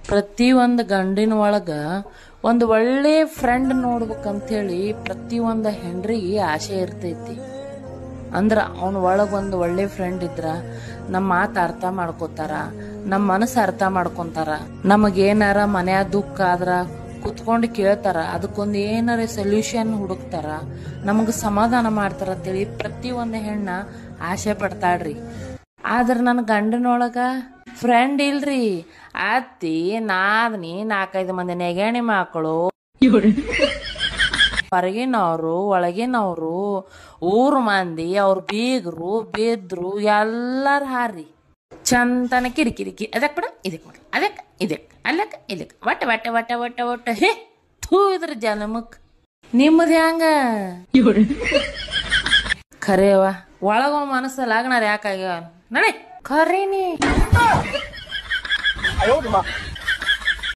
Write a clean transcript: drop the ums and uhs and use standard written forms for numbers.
ಪ್ರತಿ ಒಂದು ಗಂಡಿನ ಒಳಗ ಒಂದು ಒಳ್ಳೆ ಫ್ರೆಂಡ್ ನೋಡ್ಬೇಕಂತೇಳಿ ಪ್ರತಿ ಒಂದು ಹೆಂಡ್ರಿಗೆ ಆಸೆ ಇರ್ತೈತಿ. ಅಂದ್ರ ಅವನ ಒಳಗ ಒಂದು ಒಳ್ಳೆ ಫ್ರೆಂಡ್ ಇದ್ರ ನಮ್ಮ ಮಾತು ಅರ್ಥ ಮಾಡ್ಕೋತಾರ, ನಮ್ಮ ಮನಸ್ಸು ಅರ್ಥ ಮಾಡ್ಕೊಂತಾರ, ನಮಗೇನಾರ ಮನ್ಯಾಗ ದುಃಖ ಆದ್ರ ಕುತ್ಕೊಂಡು ಕೇಳ್ತಾರ, ಅದಕ್ಕೊಂದು ಏನಾರ ಸೊಲ್ಯೂಷನ್ ಹುಡುಕ್ತಾರ, ನಮಗ ಸಮಾಧಾನ ಮಾಡ್ತಾರ ಅಂತೇಳಿ ಪ್ರತಿ ಒಂದು ಹೆಣ್ಣ ಆಸೆ ಪಡ್ತಾಳ್ರಿ. ಆದ್ರ ನನ್ನ ಗಂಡನೊಳಗ ಫ್ರೆಂಡ್ ಇಲ್ರಿ. ಅತ್ತಿ ನಾದ್ನಿ 4-5 ಮಂದಿ ನೆಗಣಿ ಮಕ್ಕಳು, ಹೊರಗಿನವ್ರು ಒಳಗಿನವ್ರು ಊರ್ ಮಂದಿ ಅವ್ರ ಬೀಗರು ಬಿದ್ರು ಎಲ್ಲಾರು ಹಾರಿ ಚಂತನ ಕಿರಿಕಿರಿಕಿ ಅದಕ್ ಬಿಡ ಇದಕ್ ಬಿಡ ಅದಕ್ ಇದಕ್ ಅಲ್ಲಕ್ ಇದಕ್ ಒಟ್ಟ ಒಟ್ಟ ಒಟ್ಟ ಒಟ್ಟ ಒಟ್ಟ ಹೇ ಥೂ ಇದ್ರ ಜನಮಕ್. ನಿಮ್ಮದ್ ಹೆಂಗ ಖರೇವ ಒಳಗ ಮನಸ್ಸಲ್ಲಿ ಆಗ್ನಾರ ಯಾಕಾಗ್ಯಾವ ನಡೆ ಖರೇನಿ.